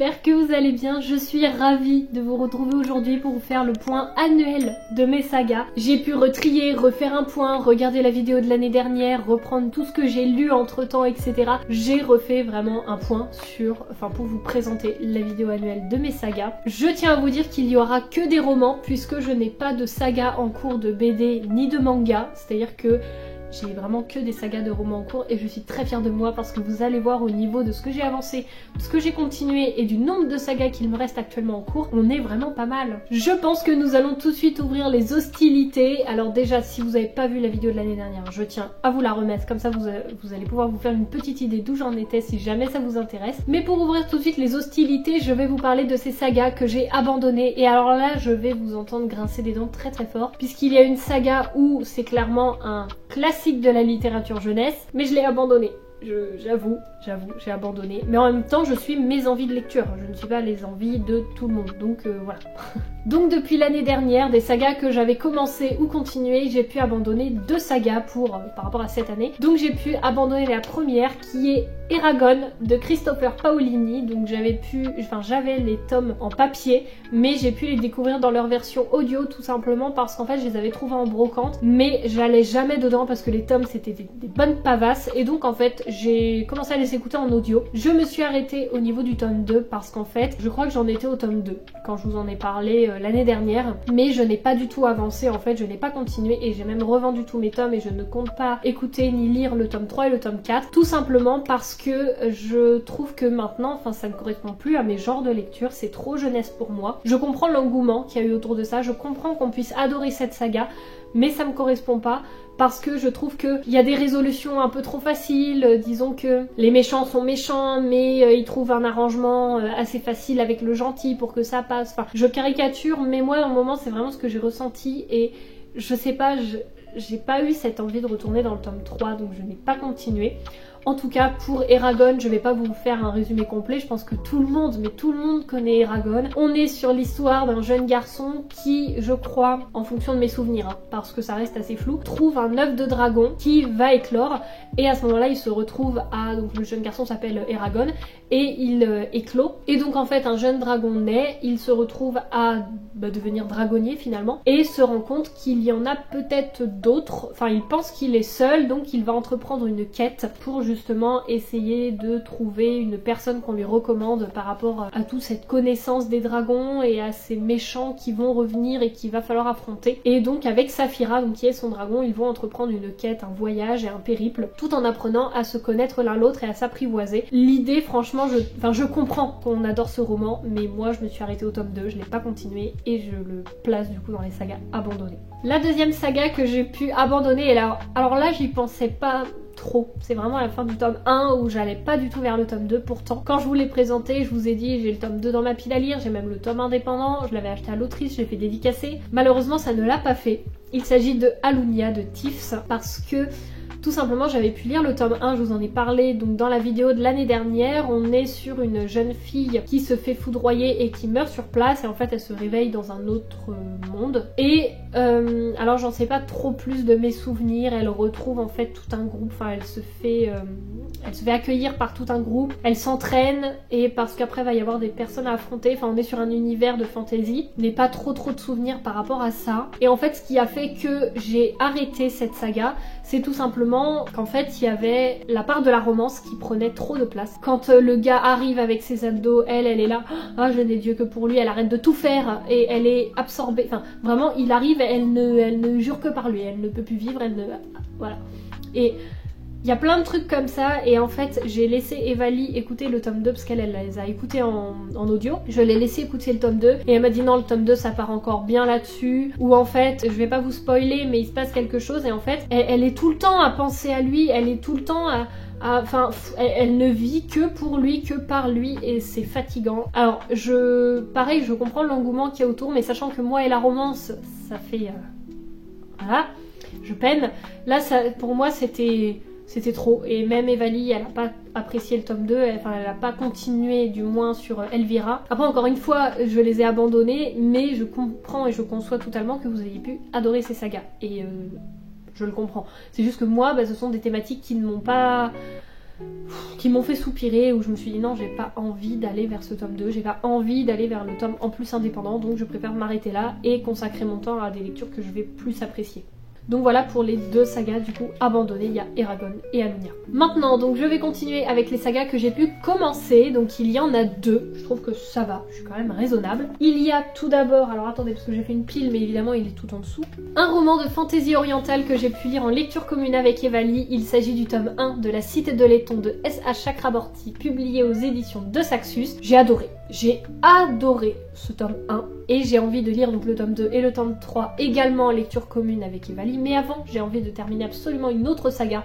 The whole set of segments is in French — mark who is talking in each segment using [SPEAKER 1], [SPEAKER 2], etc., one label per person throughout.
[SPEAKER 1] j'espère que vous allez bien. Je suis ravie de vous retrouver aujourd'hui pour vous faire le point annuel de mes sagas. J'ai pu retrier, refaire un point, regarder la vidéo de l'année dernière, reprendre tout ce que j'ai lu entre temps, etc. J'ai refait vraiment un point pour vous présenter la vidéo annuelle de mes sagas. Je tiens à vous dire qu'il y aura que des romans puisque je n'ai pas de saga en cours de BD ni de manga, c'est-à-dire que j'ai vraiment que des sagas de romans en cours et je suis très fière de moi parce que vous allez voir au niveau de ce que j'ai avancé, de ce que j'ai continué et du nombre de sagas qu'il me reste actuellement en cours, on est vraiment pas mal. Je pense que nous allons tout de suite ouvrir les hostilités. Alors déjà, si vous n'avez pas vu la vidéo de l'année dernière, je tiens à vous la remettre, comme ça vous allez pouvoir vous faire une petite idée d'où j'en étais si jamais ça vous intéresse. Mais pour ouvrir tout de suite les hostilités, je vais vous parler de ces sagas que j'ai abandonnées et alors là, je vais vous entendre grincer des dents très très fort puisqu'il y a une saga où c'est clairement un classique de la littérature jeunesse, mais je l'ai abandonné. J'avoue, j'ai abandonné. Mais en même temps, je suis mes envies de lecture. Je ne suis pas les envies de tout le monde. Donc voilà. Donc depuis l'année dernière, des sagas que j'avais commencé ou continué, j'ai pu abandonner 2 sagas par rapport à cette année. Donc j'ai pu abandonner la première qui est Eragon de Christopher Paolini. Donc j'avais les tomes en papier, mais j'ai pu les découvrir dans leur version audio tout simplement parce qu'en fait je les avais trouvés en brocante, mais j'allais jamais dedans parce que les tomes c'était des bonnes pavasses et donc en fait j'ai commencé à les écouter en audio. Je me suis arrêtée au niveau du tome 2 parce qu'en fait je crois que j'en étais au tome 2 quand je vous en ai parlé l'année dernière, mais je n'ai pas du tout avancé en fait, je n'ai pas continué et j'ai même revendu tous mes tomes et je ne compte pas écouter ni lire le tome 3 et le tome 4 tout simplement parce que je trouve que maintenant, ça ne correspond plus à mes genres de lecture, c'est trop jeunesse pour moi. Je comprends l'engouement qu'il y a eu autour de ça, je comprends qu'on puisse adorer cette saga, mais ça me correspond pas parce que je trouve qu'il y a des résolutions un peu trop faciles, disons que les méchants sont méchants mais ils trouvent un arrangement assez facile avec le gentil pour que ça passe. Enfin, je caricature, mais moi, à un moment, c'est vraiment ce que j'ai ressenti et je sais pas, j'ai pas eu cette envie de retourner dans le tome 3, donc je n'ai pas continué. En tout cas, pour Eragon, je vais pas vous faire un résumé complet, je pense que tout le monde connaît Eragon. On est sur l'histoire d'un jeune garçon qui, je crois, en fonction de mes souvenirs, parce que ça reste assez flou, trouve un œuf de dragon qui va éclore, et à ce moment-là, il se retrouve donc le jeune garçon s'appelle Eragon, et il éclot. Et donc en fait, un jeune dragon naît, il se retrouve à devenir dragonnier finalement, et se rend compte qu'il y en a peut-être d'autres, il pense qu'il est seul, donc il va entreprendre une quête pour justement essayer de trouver une personne qu'on lui recommande par rapport à toute cette connaissance des dragons et à ces méchants qui vont revenir et qu'il va falloir affronter. Et donc avec Saphira, donc qui est son dragon, ils vont entreprendre une quête, un voyage et un périple, tout en apprenant à se connaître l'un l'autre et à s'apprivoiser. L'idée, franchement, je comprends qu'on adore ce roman, mais moi je me suis arrêtée au tome 2, je l'ai pas continué et je le place du coup dans les sagas abandonnées. La deuxième saga que j'ai pu abandonner, et alors là j'y pensais pas trop, c'est vraiment à la fin du tome 1 où j'allais pas du tout vers le tome 2. Pourtant quand je vous l'ai présenté, je vous ai dit j'ai le tome 2 dans ma pile à lire, j'ai même le tome indépendant, je l'avais acheté à l'autrice, je l'ai fait dédicacer. Malheureusement ça ne l'a pas fait. Il s'agit de Alunia de Tifs parce que tout simplement j'avais pu lire le tome 1, je vous en ai parlé donc dans la vidéo de l'année dernière. On est sur une jeune fille qui se fait foudroyer et qui meurt sur place et en fait elle se réveille dans un autre monde. Et alors j'en sais pas trop plus de mes souvenirs, elle retrouve en fait tout un groupe, elle se fait accueillir par tout un groupe, elle s'entraîne et parce qu'après il va y avoir des personnes à affronter, on est sur un univers de fantasy, je n'ai pas trop de souvenirs par rapport à ça. Et en fait ce qui a fait que j'ai arrêté cette saga, c'est tout simplement qu'en fait il y avait la part de la romance qui prenait trop de place. Quand le gars arrive avec ses abdos, elle est là, je n'ai Dieu que pour lui, elle arrête de tout faire et elle est absorbée, vraiment il arrive, elle ne jure que par lui, elle ne peut plus vivre, voilà. Et il y a plein de trucs comme ça et en fait j'ai laissé Evali écouter le tome 2 parce qu'elle les a écoutés en audio. Je l'ai laissé écouter le tome 2 et elle m'a dit non, le tome 2 ça part encore bien là-dessus, ou en fait je vais pas vous spoiler mais il se passe quelque chose et en fait elle est tout le temps à penser à lui, elle est tout le temps elle ne vit que pour lui, que par lui et c'est fatigant. Alors pareil je comprends l'engouement qu'il y a autour, mais sachant que moi et la romance ça fait voilà, je peine. Là pour moi c'était trop, et même Evali elle a pas apprécié le tome 2, elle a pas continué du moins sur Elvira. Après encore une fois je les ai abandonnés, mais je comprends et je conçois totalement que vous ayez pu adorer ces sagas et je le comprends. C'est juste que moi ce sont des thématiques qui ne m'ont pas qui m'ont fait soupirer, où je me suis dit non, j'ai pas envie d'aller vers ce tome 2, j'ai pas envie d'aller vers le tome en plus indépendant, donc je préfère m'arrêter là et consacrer mon temps à des lectures que je vais plus apprécier. Donc voilà pour les 2 sagas du coup abandonnées, il y a Eragon et Alunia. Maintenant donc je vais continuer avec les sagas que j'ai pu commencer, donc il y en a 2, je trouve que ça va, je suis quand même raisonnable. Il y a tout d'abord, alors attendez parce que j'ai fait une pile mais évidemment il est tout en dessous, un roman de fantasy orientale que j'ai pu lire en lecture commune avec Evali, il s'agit du tome 1 de La Cité de Laiton de S.H. Chakraborty, publié aux éditions de Saxus. J'ai adoré ce tome 1 et j'ai envie de lire donc le tome 2 et le tome 3 également en lecture commune avec Evali, mais avant j'ai envie de terminer absolument une autre saga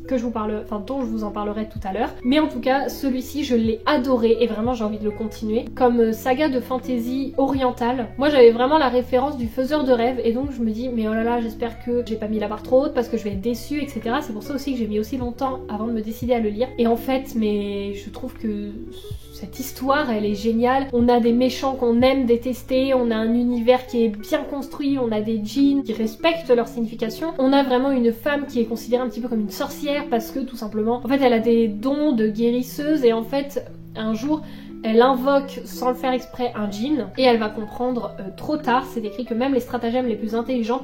[SPEAKER 1] que je vous parle, dont je vous en parlerai tout à l'heure. Mais en tout cas, celui-ci, je l'ai adoré et vraiment j'ai envie de le continuer. Comme saga de fantasy orientale, moi j'avais vraiment la référence du faiseur de rêves et donc je me dis mais oh là là, j'espère que j'ai pas mis la barre trop haute parce que je vais être déçue, etc. C'est pour ça aussi que j'ai mis aussi longtemps avant de me décider à le lire. Et en fait, mais je trouve que cette histoire, elle est géniale. On a des méchants qu'on aime détester, on a un univers qui est bien construit, on a des djinns qui respectent leur signification. On a vraiment une femme qui est considérée un petit peu comme une sorcière parce que tout simplement, en fait, elle a des dons de guérisseuse et en fait, un jour, elle invoque sans le faire exprès un djinn et elle va comprendre trop tard, c'est écrit que même les stratagèmes les plus intelligents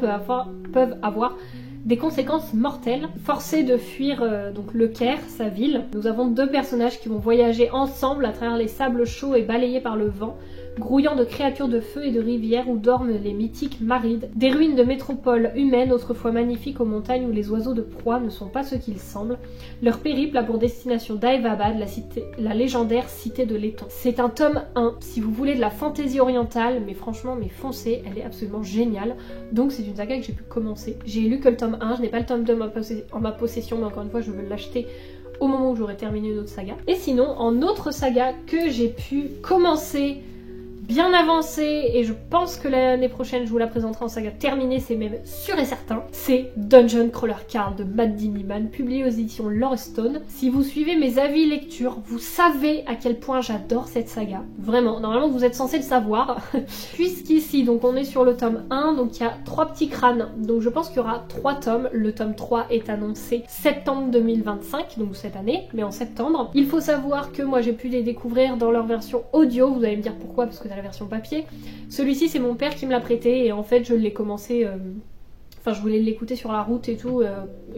[SPEAKER 1] peuvent avoir des conséquences mortelles. Forcée de fuir donc le Caire, sa ville, nous avons 2 personnages qui vont voyager ensemble à travers les sables chauds et balayés par le vent, grouillant de créatures de feu et de rivières où dorment les mythiques marides, des ruines de métropoles humaines autrefois magnifiques aux montagnes où les oiseaux de proie ne sont pas ce qu'ils semblent. Leur périple a pour destination Daevabad, la légendaire cité de Laiton. C'est un tome 1, si vous voulez de la fantaisie orientale, mais franchement, mais foncez, elle est absolument géniale. Donc c'est une saga que j'ai pu commencer. J'ai lu que le tome 1, je n'ai pas le tome 2 en ma possession, mais encore une fois, je veux l'acheter au moment où j'aurai terminé une autre saga. Et sinon, en autre saga que j'ai pu commencer bien avancé et je pense que l'année prochaine je vous la présenterai en saga terminée, c'est même sûr et certain, c'est Dungeon Crawler Card de Matt Dimiman, publié aux éditions Lorestone. Si vous suivez mes avis lecture, vous savez à quel point j'adore cette saga, vraiment, normalement vous êtes censé le savoir, puisqu'ici donc on est sur le tome 1, donc il y a 3 petits crânes, donc je pense qu'il y aura 3 tomes, le tome 3 est annoncé septembre 2025, donc cette année, mais en septembre. Il faut savoir que moi j'ai pu les découvrir dans leur version audio, vous allez me dire pourquoi, parce que dans la version papier. Celui-ci c'est mon père qui me l'a prêté et en fait je l'ai commencé, enfin je voulais l'écouter sur la route et tout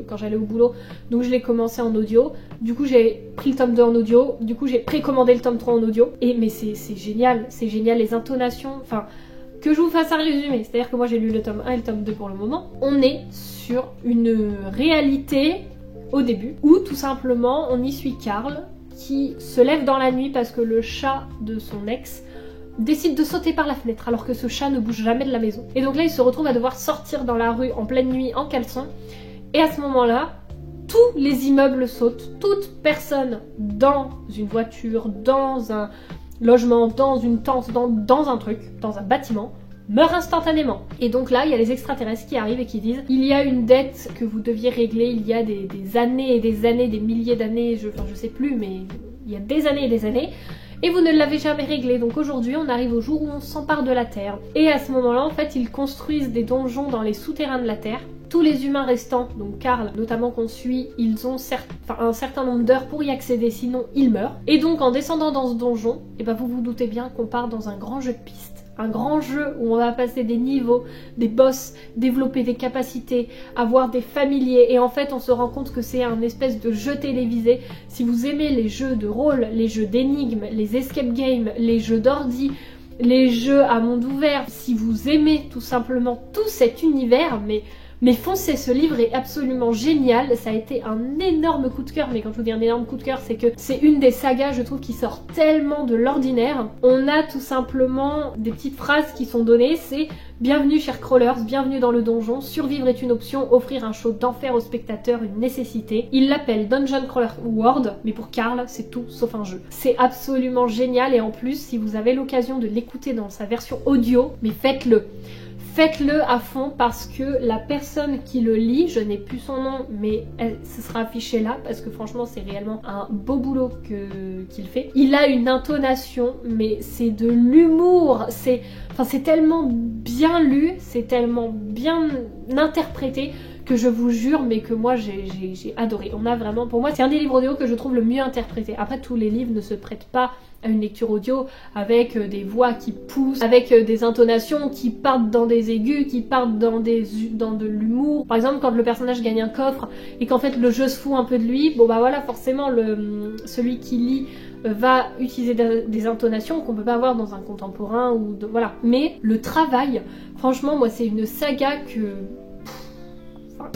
[SPEAKER 1] quand j'allais au boulot, donc je l'ai commencé en audio. Du coup j'ai pris le tome 2 en audio, du coup j'ai précommandé le tome 3 en audio et mais c'est génial, les intonations, enfin que je vous fasse un résumé, c'est-à-dire que moi j'ai lu le tome 1 et le tome 2 pour le moment. On est sur une réalité au début où tout simplement on y suit Karl qui se lève dans la nuit parce que le chat de son ex décide de sauter par la fenêtre alors que ce chat ne bouge jamais de la maison. Et donc là il se retrouve à devoir sortir dans la rue en pleine nuit en caleçon et à ce moment-là tous les immeubles sautent, toute personne dans une voiture, dans un logement, dans une tente, dans un truc, dans un bâtiment meurt instantanément. Et donc là il y a les extraterrestres qui arrivent et qui disent il y a une dette que vous deviez régler il y a des années et des années, des milliers d'années, je sais plus mais il y a des années et des années et vous ne l'avez jamais réglé. Donc aujourd'hui on arrive au jour où on s'empare de la Terre. Et à ce moment-là en fait ils construisent des donjons dans les souterrains de la Terre. Tous les humains restants, donc Karl notamment qu'on suit, ils ont un certain nombre d'heures pour y accéder, sinon ils meurent. Et donc en descendant dans ce donjon, et ben vous vous doutez bien qu'on part dans un grand jeu de piste. Un grand jeu où on va passer des niveaux, des boss, développer des capacités, avoir des familiers et en fait on se rend compte que c'est un espèce de jeu télévisé. Si vous aimez les jeux de rôle, les jeux d'énigmes, les escape games, les jeux d'ordi, les jeux à monde ouvert, si vous aimez tout simplement tout cet univers, mais foncez, ce livre est absolument génial, ça a été un énorme coup de cœur, mais quand je vous dis un énorme coup de cœur, c'est que c'est une des sagas, je trouve, qui sort tellement de l'ordinaire. On a tout simplement des petites phrases qui sont données, c'est « Bienvenue chers crawlers, bienvenue dans le donjon, survivre est une option, offrir un show d'enfer aux spectateurs une nécessité. » Il l'appelle Dungeon Crawler World, mais pour Karl, c'est tout sauf un jeu. C'est absolument génial et en plus, si vous avez l'occasion de l'écouter dans sa version audio, mais faites-le. Faites-le à fond parce que la personne qui le lit, je n'ai plus son nom, mais ce sera affiché là parce que franchement c'est réellement un beau boulot qu'il fait. Il a une intonation, mais c'est de l'humour, c'est tellement bien lu, c'est tellement bien interprété que je vous jure, mais que moi j'ai adoré. On a vraiment, pour moi, c'est un des livres audio que je trouve le mieux interprété. Après, tous les livres ne se prêtent pas à une lecture audio avec des voix qui poussent, avec des intonations qui partent dans des aigus, qui partent dans de l'humour. Par exemple, quand le personnage gagne un coffre et qu'en fait le jeu se fout un peu de lui, bon bah voilà, forcément celui qui lit va utiliser des intonations qu'on peut pas avoir dans un contemporain ou voilà. Mais le travail, franchement, moi c'est une saga que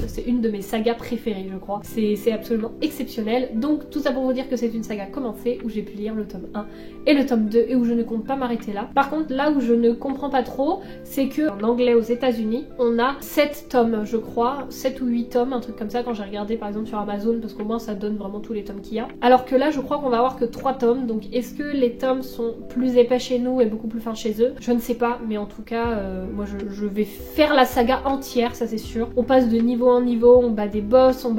[SPEAKER 1] c'est une de mes sagas préférées, je crois. C'est absolument exceptionnel. Donc tout ça pour vous dire que c'est une saga commencée où j'ai pu lire le tome 1 et le tome 2 et où je ne compte pas m'arrêter là. Par contre, là où je ne comprends pas trop, c'est que en anglais aux États-Unis, on a 7 tomes, je crois, 7 ou 8 tomes, un truc comme ça quand j'ai regardé par exemple sur Amazon, parce qu'au moins ça donne vraiment tous les tomes qu'il y a. Alors que là, je crois qu'on va avoir que 3 tomes. Donc est-ce que les tomes sont plus épais chez nous et beaucoup plus fins chez eux? Je ne sais pas, mais en tout cas, moi je vais faire la saga entière, ça c'est sûr. On passe de niveau en niveau, on bat des boss, on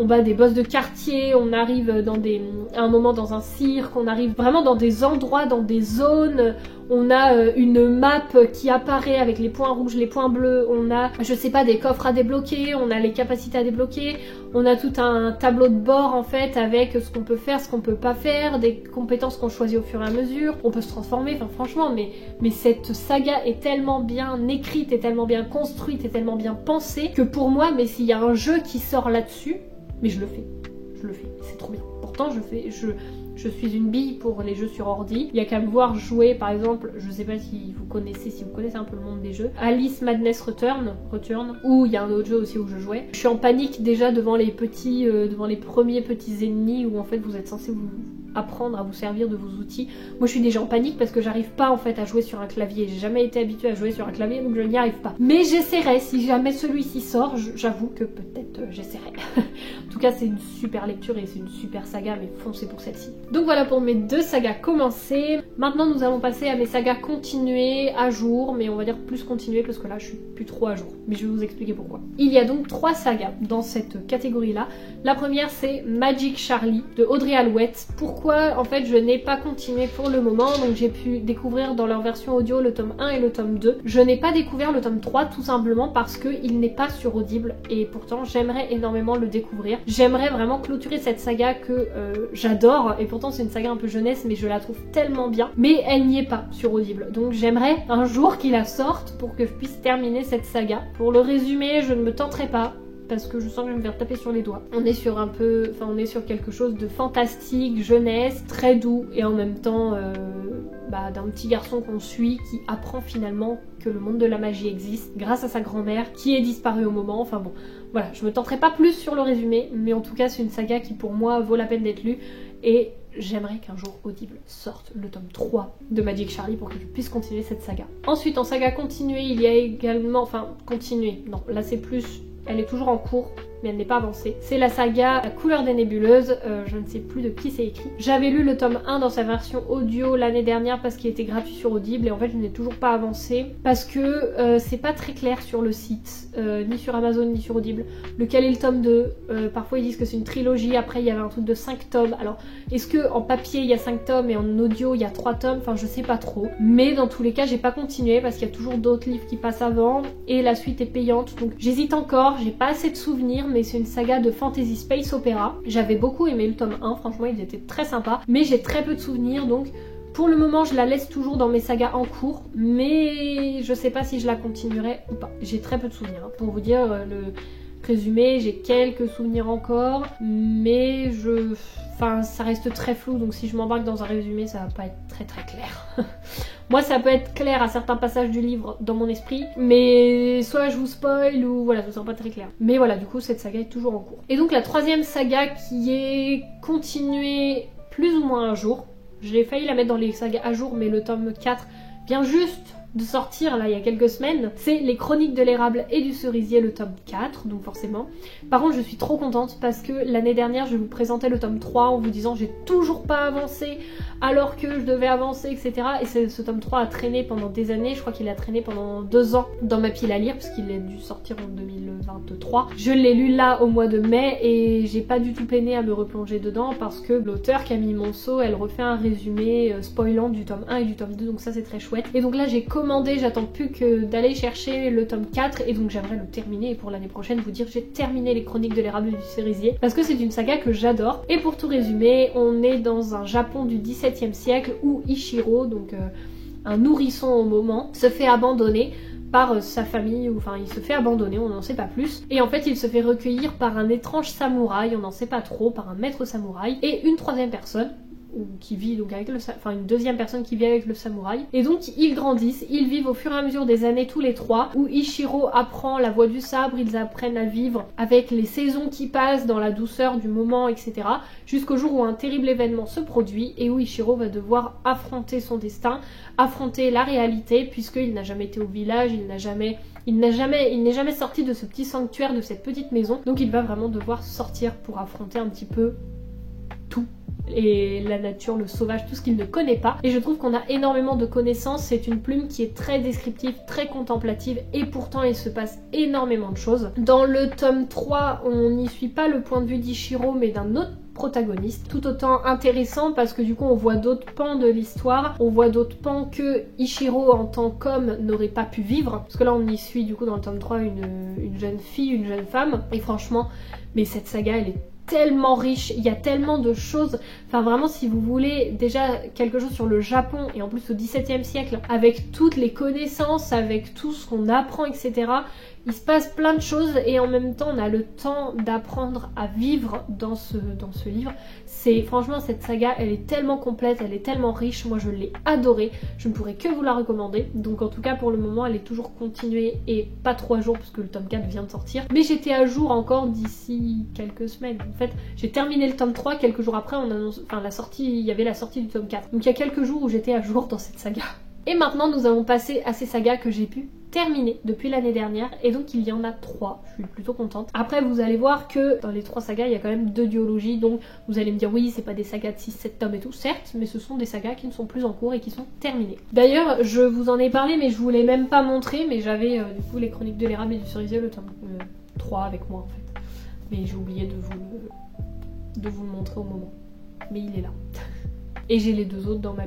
[SPEAKER 1] bat des boss de quartier, on arrive à un moment dans un cirque, on arrive vraiment dans des endroits, dans des zones, on a une map qui apparaît avec les points rouges, les points bleus, on a, je sais pas, des coffres à débloquer, on a les capacités à débloquer, on a tout un tableau de bord en fait avec ce qu'on peut faire, ce qu'on peut pas faire, des compétences qu'on choisit au fur et à mesure, on peut se transformer, enfin franchement, mais cette saga est tellement bien écrite, est tellement bien construite, est tellement bien pensée que pour moi, mais s'il y a un jeu qui sort là-dessus, mais je le fais, c'est trop bien. Pourtant je suis une bille pour les jeux sur ordi. Il y a qu'à me voir jouer, par exemple, je sais pas si vous connaissez un peu le monde des jeux, Alice Madness Return, ou il y a un autre jeu aussi où je jouais. Je suis en panique déjà devant les premiers petits ennemis où en fait vous êtes censé vous apprendre à vous servir de vos outils. Moi je suis déjà en panique parce que j'arrive pas en fait à jouer sur un clavier. J'ai jamais été habituée à jouer sur un clavier donc je n'y arrive pas. Mais j'essaierai, si jamais celui-ci sort, j'avoue que peut-être j'essaierai. En tout cas c'est une super lecture et c'est une super saga, mais foncez pour celle-ci. Donc voilà pour mes 2 sagas commencées. Maintenant nous allons passer à mes sagas continuées à jour, mais on va dire plus continuées parce que là je suis plus trop à jour. Mais je vais vous expliquer pourquoi. Il y a donc 3 sagas dans cette catégorie là. La première c'est Magic Charlie de Audrey Alouette. Pourquoi en fait je n'ai pas continué pour le moment, donc j'ai pu découvrir dans leur version audio le tome 1 et le tome 2. Je n'ai pas découvert le tome 3 tout simplement parce qu'il n'est pas sur Audible et pourtant j'aimerais énormément le découvrir. J'aimerais vraiment clôturer cette saga que j'adore et pourtant c'est une saga un peu jeunesse mais je la trouve tellement bien, mais elle n'y est pas sur Audible. Donc j'aimerais un jour qu'il la sorte pour que je puisse terminer cette saga. Pour le résumer, je ne me tenterai pas parce que je sens que je vais me faire taper sur les doigts. On est sur quelque chose de fantastique, jeunesse, très doux et en même temps d'un petit garçon qu'on suit qui apprend finalement que le monde de la magie existe grâce à sa grand-mère qui est disparue au moment. Enfin bon, voilà, je me tenterai pas plus sur le résumé, mais en tout cas c'est une saga qui pour moi vaut la peine d'être lue et j'aimerais qu'un jour Audible sorte le tome 3 de Magic Charlie pour que je puisse continuer cette saga. Ensuite en saga continuée, il y a également, non, là c'est plus, elle est toujours en cours, mais elle n'est pas avancée. C'est la saga La couleur des nébuleuses, je ne sais plus de qui c'est écrit. J'avais lu le tome 1 dans sa version audio l'année dernière parce qu'il était gratuit sur Audible et en fait je n'ai toujours pas avancé parce que c'est pas très clair sur le site, ni sur Amazon ni sur Audible, lequel est le tome 2. Parfois ils disent que c'est une trilogie, après il y avait un truc de 5 tomes. Alors est-ce que en papier il y a 5 tomes et en audio il y a 3 tomes? Enfin je sais pas trop. Mais dans tous les cas j'ai pas continué parce qu'il y a toujours d'autres livres qui passent avant et la suite est payante. Donc j'hésite encore, j'ai pas assez de souvenirs, mais c'est une saga de fantasy space opéra. J'avais beaucoup aimé le tome 1, franchement il était très sympa, mais j'ai très peu de souvenirs donc pour le moment je la laisse toujours dans mes sagas en cours, mais je sais pas si je la continuerai ou pas. J'ai très peu de souvenirs, hein. Pour vous dire le résumé, j'ai quelques souvenirs encore, mais ça reste très flou, donc si je m'embarque dans un résumé ça va pas être très clair. Moi ça peut être clair à certains passages du livre dans mon esprit, mais soit je vous spoil ou voilà, ça sera pas très clair. Mais voilà, du coup cette saga est toujours en cours. Et donc la troisième saga qui est continuée plus ou moins un jour, j'ai failli la mettre dans les sagas à jour, mais le tome 4 vient juste de sortir là il y a quelques semaines, c'est Les Chroniques de l'érable et du cerisier, le tome 4, donc forcément. Par contre je suis trop contente parce que l'année dernière je vous présentais le tome 3 en vous disant j'ai toujours pas avancé alors que je devais avancer, etc. Et ce tome 3 a traîné pendant des années, je crois qu'il a traîné pendant 2 ans dans ma pile à lire puisqu'il a dû sortir en 2023. Je l'ai lu là au mois de mai et j'ai pas du tout peiné à me replonger dedans parce que l'auteur Camille Monceau, elle refait un résumé spoilant du tome 1 et du tome 2, donc ça c'est très chouette. Et donc là j'ai commencé commandé, j'attends plus que d'aller chercher le tome 4 et donc j'aimerais le terminer et pour l'année prochaine vous dire que j'ai terminé les chroniques de l'érable et du cerisier parce que c'est une saga que j'adore. Et pour tout résumer, on est dans un Japon du XVIIe siècle où Ichiro, donc un nourrisson au moment, se fait abandonner par sa famille, ou enfin il se fait abandonner, on n'en sait pas plus, et en fait il se fait recueillir par un étrange samouraï, on n'en sait pas trop, par un maître samouraï, et une troisième personne, qui vit donc avec une deuxième personne qui vit avec le samouraï, et donc ils grandissent, ils vivent au fur et à mesure des années tous les trois, où Ichiro apprend la voie du sabre, ils apprennent à vivre avec les saisons qui passent, dans la douceur du moment, etc. Jusqu'au jour où un terrible événement se produit et où Ichiro va devoir affronter son destin, affronter la réalité, puisqu'il n'a jamais été au village, il n'est jamais sorti de ce petit sanctuaire, de cette petite maison, donc il va vraiment devoir sortir pour affronter un petit peu tout. Et la nature, le sauvage, tout ce qu'il ne connaît pas. Et je trouve qu'on a énormément de connaissances, c'est une plume qui est très descriptive, très contemplative, et pourtant il se passe énormément de choses. Dans le tome 3, on n'y suit pas le point de vue d'Ichiro, mais d'un autre protagoniste, tout autant intéressant parce que du coup on voit d'autres pans de l'histoire, on voit d'autres pans que Ichiro en tant qu'homme n'aurait pas pu vivre, parce que là on y suit du coup dans le tome 3 une jeune fille, une jeune femme, et franchement, mais cette saga elle est tellement riche, il y a tellement de choses, enfin vraiment si vous voulez déjà quelque chose sur le Japon et en plus au XVIIe siècle, avec toutes les connaissances, avec tout ce qu'on apprend, etc. Il se passe plein de choses et en même temps on a le temps d'apprendre à vivre dans ce livre. Franchement cette saga elle est tellement complète, elle est tellement riche, moi je l'ai adorée, je ne pourrais que vous la recommander. Donc en tout cas pour le moment elle est toujours continuée et pas 3 jours parce que le tome 4 vient de sortir. Mais j'étais à jour encore d'ici quelques semaines. En fait j'ai terminé le tome 3, quelques jours après on annonce, il y avait la sortie du tome 4. Donc il y a quelques jours où j'étais à jour dans cette saga. Et maintenant nous allons passer à ces sagas que j'ai pu terminé depuis l'année dernière et donc il y en a 3, je suis plutôt contente. Après vous allez voir que dans les 3 sagas il y a quand même 2 duologies, donc vous allez me dire oui c'est pas des sagas de 6-7 tomes et tout, certes, mais ce sont des sagas qui ne sont plus en cours et qui sont terminées. D'ailleurs je vous en ai parlé mais je vous l'ai même pas montré, mais j'avais du coup les chroniques de l'érable et du cerisier, le tome 3 avec moi en fait, mais j'ai oublié de vous le montrer au moment, mais il est là. Et j'ai les 2 autres dans ma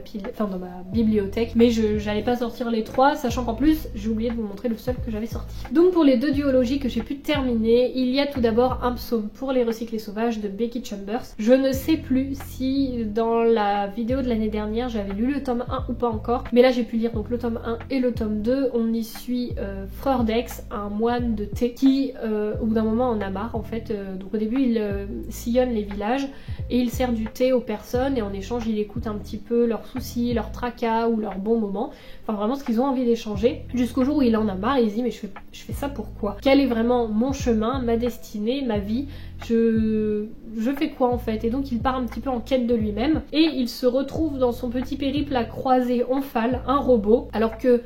[SPEAKER 1] bibliothèque, mais j'allais pas sortir les 3, sachant qu'en plus j'ai oublié de vous montrer le seul que j'avais sorti. Donc pour les 2 duologies que j'ai pu terminer, il y a tout d'abord un psaume pour les recyclés sauvages de Becky Chambers. Je ne sais plus si dans la vidéo de l'année dernière j'avais lu le tome 1 ou pas encore, mais là j'ai pu lire donc le tome 1 et le tome 2. On y suit Frère Dex, un moine de thé qui au bout d'un moment en a marre en fait. Donc au début il sillonne les villages et il sert du thé aux personnes et en échange il écoute un petit peu leurs soucis, leurs tracas ou leurs bons moments, enfin vraiment ce qu'ils ont envie d'échanger, jusqu'au jour où il en a marre et il se dit mais je fais ça pourquoi? Quel est vraiment mon chemin, ma destinée, ma vie? Je fais quoi en fait? Et donc il part un petit peu en quête de lui-même et il se retrouve dans son petit périple à croiser Omphale, un robot, alors que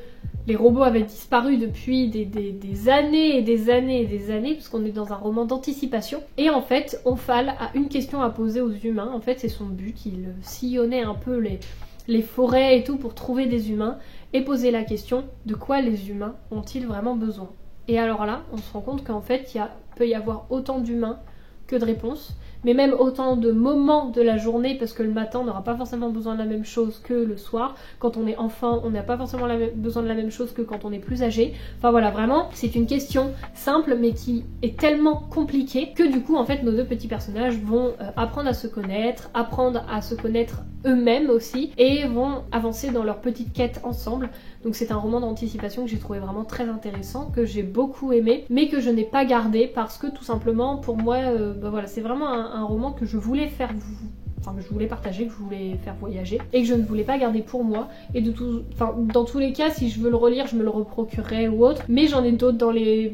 [SPEAKER 1] les robots avaient disparu depuis des années et des années et des années, puisqu'on est dans un roman d'anticipation. Et en fait, Omphale a une question à poser aux humains. En fait, c'est son but. Il sillonnait un peu les forêts et tout pour trouver des humains et poser la question de quoi les humains ont-ils vraiment besoin. Et alors là, on se rend compte qu'en fait, peut y avoir autant d'humains que de réponses, mais même autant de moments de la journée, parce que le matin on n'aura pas forcément besoin de la même chose que le soir, quand on est enfant on n'a pas forcément besoin de la même chose que quand on est plus âgé, enfin voilà, vraiment c'est une question simple mais qui est tellement compliquée que du coup en fait nos 2 petits personnages vont apprendre à se connaître eux-mêmes aussi, et vont avancer dans leur petite quête ensemble. Donc c'est un roman d'anticipation que j'ai trouvé vraiment très intéressant, que j'ai beaucoup aimé, mais que je n'ai pas gardé parce que tout simplement pour moi, voilà, c'est vraiment un roman que je voulais faire, que je voulais partager, que je voulais faire voyager, et que je ne voulais pas garder pour moi. Et dans tous les cas, si je veux le relire, je me le reprocurerai ou autre, mais j'en ai d'autres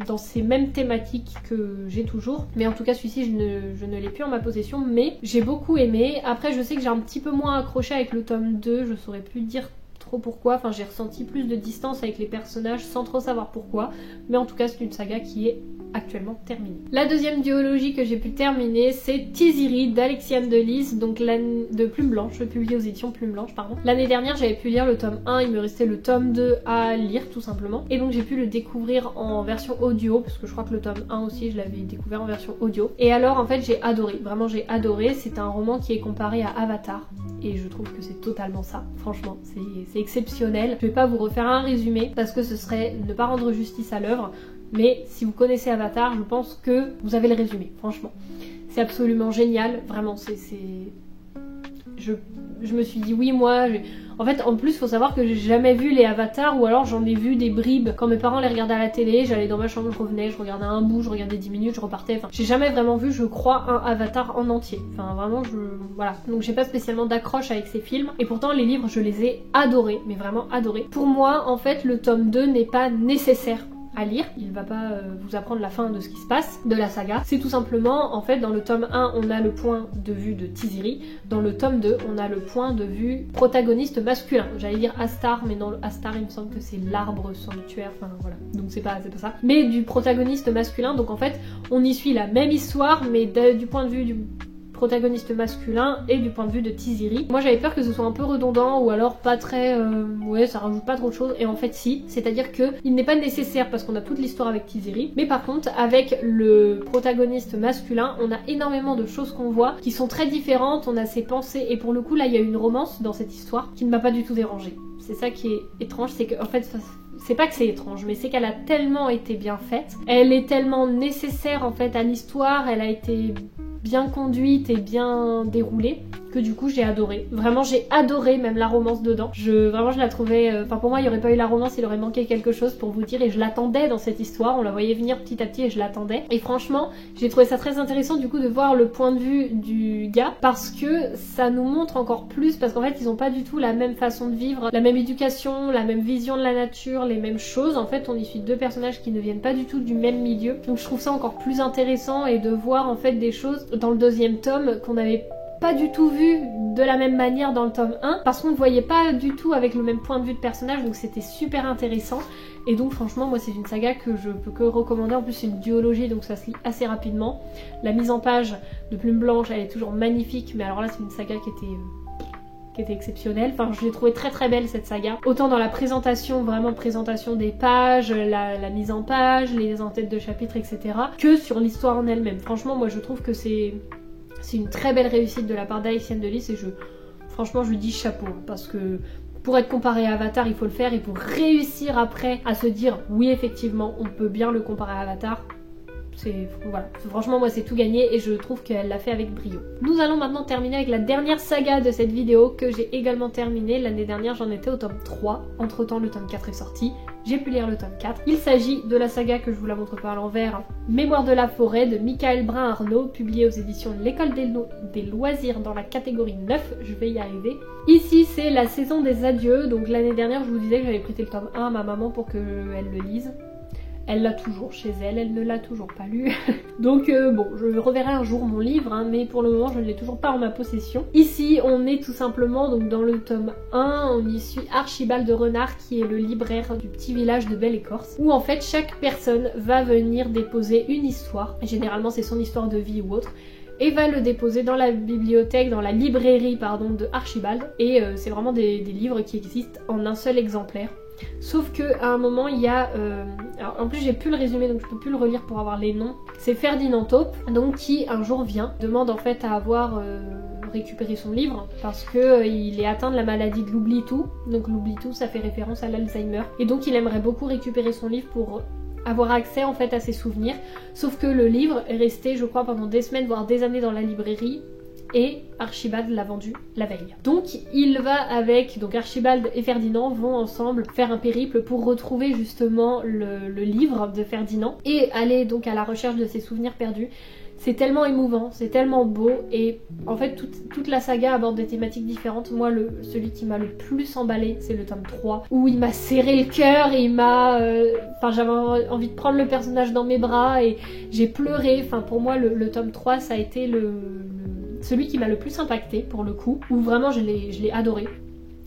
[SPEAKER 1] dans ces mêmes thématiques que j'ai toujours. Mais en tout cas, celui-ci, je ne l'ai plus en ma possession, mais j'ai beaucoup aimé. Après, je sais que j'ai un petit peu moins accroché avec le tome 2, je saurais plus dire trop pourquoi, j'ai ressenti plus de distance avec les personnages sans trop savoir pourquoi, mais en tout cas c'est une saga qui est actuellement terminée. La deuxième duologie que j'ai pu terminer, c'est Tiziri d'Alexiane Delis, donc de Plume Blanche, publié aux éditions Plume Blanche, pardon. L'année dernière, j'avais pu lire le tome 1, il me restait le tome 2 à lire tout simplement. Et donc j'ai pu le découvrir en version audio, parce que je crois que le tome 1 aussi, je l'avais découvert en version audio. Et alors en fait, j'ai adoré, vraiment j'ai adoré. C'est un roman qui est comparé à Avatar. Et je trouve que c'est totalement ça, franchement, c'est exceptionnel. Je vais pas vous refaire un résumé parce que ce serait ne pas rendre justice à l'œuvre, mais si vous connaissez Avatar, je pense que vous avez le résumé, franchement. C'est absolument génial, vraiment, Je me suis dit oui, moi... En fait, en plus, faut savoir que j'ai jamais vu les Avatars, ou alors j'en ai vu des bribes. Quand mes parents les regardaient à la télé, j'allais dans ma chambre, je revenais, je regardais un bout, je regardais 10 minutes, je repartais. Enfin, j'ai jamais vraiment vu, je crois, un Avatar en entier. Enfin, vraiment, voilà. Donc j'ai pas spécialement d'accroche avec ces films. Et pourtant, les livres, je les ai adorés, mais vraiment adorés. Pour moi, en fait, le tome 2 n'est pas nécessaire à lire, il va pas vous apprendre la fin de ce qui se passe, de la saga. C'est tout simplement, en fait, dans le tome 1, on a le point de vue de Tiziri, dans le tome 2, on a le point de vue protagoniste masculin. J'allais dire Astar, mais non, Astar, il me semble que c'est l'arbre sanctuaire, enfin voilà, donc c'est pas ça. Mais du protagoniste masculin, donc en fait, on y suit la même histoire, mais du point de vue du protagoniste masculin et du point de vue de Tiziri. Moi j'avais peur que ce soit un peu redondant ou alors pas très... ouais, ça rajoute pas trop de choses, et en fait si, c'est-à-dire que il n'est pas nécessaire parce qu'on a toute l'histoire avec Tiziri, mais par contre avec le protagoniste masculin, on a énormément de choses qu'on voit qui sont très différentes, on a ses pensées, et pour le coup là il y a une romance dans cette histoire qui ne m'a pas du tout dérangée. C'est ça qui est étrange, c'est qu'en fait... C'est pas que c'est étrange, mais c'est qu'elle a tellement été bien faite, elle est tellement nécessaire en fait à l'histoire, elle a été bien conduite et bien déroulée, que du coup j'ai adoré. Vraiment j'ai adoré même la romance dedans. Vraiment je la trouvais... Enfin pour moi il n'y aurait pas eu la romance, il aurait manqué quelque chose pour vous dire, et je l'attendais dans cette histoire, on la voyait venir petit à petit et je l'attendais. Et franchement j'ai trouvé ça très intéressant du coup de voir le point de vue du gars, parce que ça nous montre encore plus, parce qu'en fait ils ont pas du tout la même façon de vivre, la même éducation, la même vision de la nature, les mêmes choses. En fait on y suit deux personnages qui ne viennent pas du tout du même milieu, donc je trouve ça encore plus intéressant, et de voir en fait des choses dans le deuxième tome qu'on avait pas du tout vu de la même manière dans le tome 1, parce qu'on ne voyait pas du tout avec le même point de vue de personnage, donc c'était super intéressant. Et donc franchement moi c'est une saga que je peux que recommander. En plus c'est une duologie, donc ça se lit assez rapidement. La mise en page de Plume Blanche elle est toujours magnifique, mais alors là c'est une saga qui était exceptionnelle. Enfin je l'ai trouvée très très belle cette saga, autant dans la présentation, vraiment présentation des pages, la mise en page, les en-têtes de chapitres, etc., que sur l'histoire en elle-même. Franchement moi je trouve que c'est une très belle réussite de la part d'Alexiane Delis, et franchement je lui dis chapeau, parce que pour être comparé à Avatar il faut le faire, et pour réussir après à se dire oui effectivement on peut bien le comparer à Avatar, voilà, franchement moi c'est tout gagné, et je trouve qu'elle l'a fait avec brio. Nous allons maintenant terminer avec la dernière saga de cette vidéo, que j'ai également terminée. L'année dernière j'en étais au tome 3, entre temps le tome 4 est sorti, j'ai pu lire le tome 4. Il s'agit de la saga que je vous la montre pas à l'envers, Mémoire de la forêt de Michael Brun-Arnaud, publié aux éditions de l'École des loisirs dans la catégorie 9, je vais y arriver. Ici c'est la saison des adieux, donc l'année dernière je vous disais que j'avais prêté le tome 1 à ma maman pour qu'elle le lise. Elle l'a toujours chez elle, elle ne l'a toujours pas lu. Donc bon, je reverrai un jour mon livre, hein, mais pour le moment je ne l'ai toujours pas en ma possession. Ici on est tout simplement donc dans le tome 1, on y suit Archibald de Renard, qui est le libraire du petit village de Belle-Écorce, où en fait chaque personne va venir déposer une histoire, généralement c'est son histoire de vie ou autre, et va le déposer dans la bibliothèque, dans la librairie pardon de Archibald, et c'est vraiment des livres qui existent en un seul exemplaire. Sauf que à un moment il y a alors en plus j'ai plus le résumé donc je peux plus le relire pour avoir les noms. C'est Ferdinand Taupe donc qui un jour demande en fait à avoir récupéré son livre, parce que il est atteint de la maladie de l'oubli-tout. Donc l'oubli-tout ça fait référence à l'Alzheimer, et donc il aimerait beaucoup récupérer son livre pour avoir accès en fait à ses souvenirs. Sauf que le livre est resté je crois pendant des semaines voire des années dans la librairie, et Archibald l'a vendu la veille. Donc il va avec, donc Archibald et Ferdinand vont ensemble faire un périple pour retrouver justement le livre de Ferdinand et aller donc à la recherche de ses souvenirs perdus. C'est tellement émouvant, c'est tellement beau, et en fait toute la saga aborde des thématiques différentes. Moi celui qui m'a le plus emballé c'est le tome 3, où il m'a serré le cœur, et il m'a... Enfin j'avais envie de prendre le personnage dans mes bras et j'ai pleuré. Enfin pour moi le tome 3 ça a été celui qui m'a le plus impacté pour le coup, où vraiment je l'ai adoré.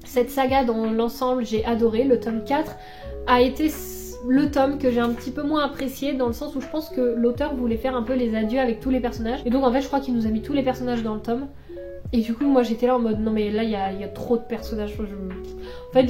[SPEAKER 1] Cette saga dans l'ensemble j'ai adoré. Le tome 4 a été le tome que j'ai un petit peu moins apprécié dans le sens où je pense que l'auteur voulait faire un peu les adieux avec tous les personnages. Et donc en fait je crois qu'il nous a mis tous les personnages dans le tome. Et du coup moi j'étais là en mode non mais là il y a trop de personnages. En fait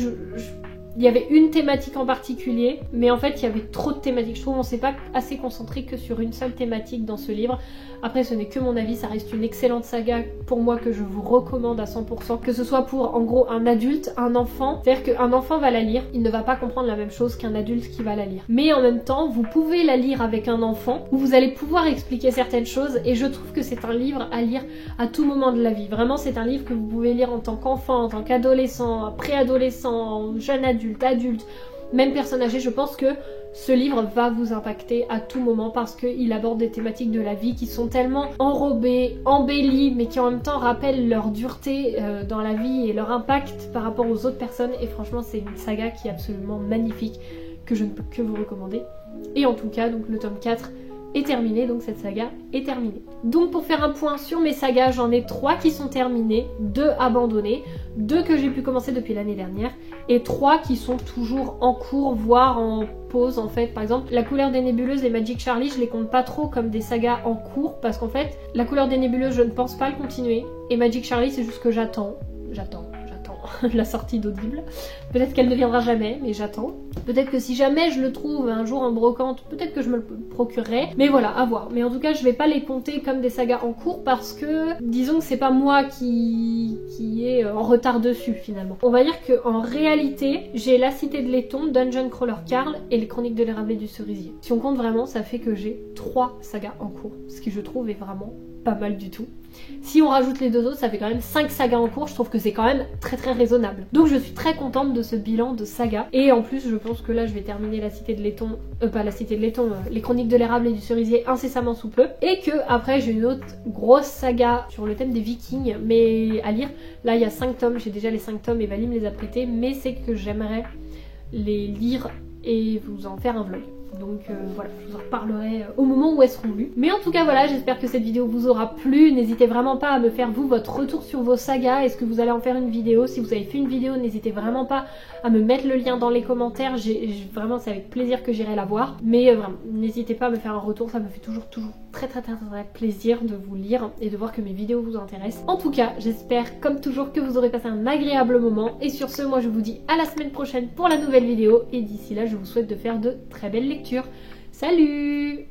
[SPEAKER 1] il y avait une thématique en particulier, mais en fait il y avait trop de thématiques. Je trouve qu'on s'est pas assez concentré que sur une seule thématique dans ce livre. Après ce n'est que mon avis, ça reste une excellente saga pour moi que je vous recommande à 100%, que ce soit pour en gros un adulte, un enfant. C'est-à-dire qu'un enfant va la lire, il ne va pas comprendre la même chose qu'un adulte qui va la lire. Mais en même temps, vous pouvez la lire avec un enfant, où vous allez pouvoir expliquer certaines choses, et je trouve que c'est un livre à lire à tout moment de la vie. Vraiment c'est un livre que vous pouvez lire en tant qu'enfant, en tant qu'adolescent, préadolescent, jeune adulte, adulte, même personne âgée. Je pense que ce livre va vous impacter à tout moment parce qu'il aborde des thématiques de la vie qui sont tellement enrobées, embellies, mais qui en même temps rappellent leur dureté dans la vie et leur impact par rapport aux autres personnes. Et franchement c'est une saga qui est absolument magnifique, que je ne peux que vous recommander. Et en tout cas donc le tome 4 est terminé, donc cette saga est terminée. Donc pour faire un point sur mes sagas, j'en ai 3 qui sont terminées, 2 abandonnées, 2 que j'ai pu commencer depuis l'année dernière et 3 qui sont toujours en cours, voire en pause en fait. Par exemple La couleur des nébuleuses et Magic Charlie, je les compte pas trop comme des sagas en cours parce qu'en fait La couleur des nébuleuses je ne pense pas le continuer et Magic Charlie c'est juste que j'attends la sortie d'Audible. Peut-être qu'elle ne viendra jamais, mais j'attends. Peut-être que si jamais je le trouve un jour en brocante, peut-être que je me le procurerai. Mais voilà, à voir. Mais en tout cas, je vais pas les compter comme des sagas en cours parce que, disons que c'est pas moi qui est en retard dessus finalement. On va dire qu'en réalité, j'ai La Cité de Laiton, Dungeon Crawler Carl et Les Chroniques de l'érable et du cerisier. Si on compte vraiment, ça fait que j'ai 3 sagas en cours, ce qui je trouve est vraiment pas mal du tout. Si on rajoute les 2 autres, ça fait quand même 5 sagas en cours, je trouve que c'est quand même très raisonnable. Donc je suis très contente de ce bilan de saga. Et en plus je pense que là je vais terminer La Cité de Laiton, pas La Cité de Laiton, Les Chroniques de l'érable et du cerisier incessamment sous peu. Et que après j'ai une autre grosse saga sur le thème des Vikings, mais à lire. Là il y a 5 tomes, j'ai déjà les 5 tomes et Valie me les a prêtés, mais c'est que j'aimerais les lire et vous en faire un vlog. Donc voilà, je vous en reparlerai au moment où elles seront lues. Mais en tout cas voilà, j'espère que cette vidéo vous aura plu. N'hésitez vraiment pas à me faire vous votre retour sur vos sagas. Est-ce que vous allez en faire une vidéo? Si vous avez fait une vidéo, n'hésitez vraiment pas à me mettre le lien dans les commentaires. Vraiment c'est avec plaisir que j'irai la voir. Mais vraiment, n'hésitez pas à me faire un retour, ça me fait toujours très plaisir de vous lire et de voir que mes vidéos vous intéressent. En tout cas, j'espère comme toujours que vous aurez passé un agréable moment. Et sur ce, moi je vous dis à la semaine prochaine pour la nouvelle vidéo. Et d'ici là, je vous souhaite de faire de très belles lectures. Salut!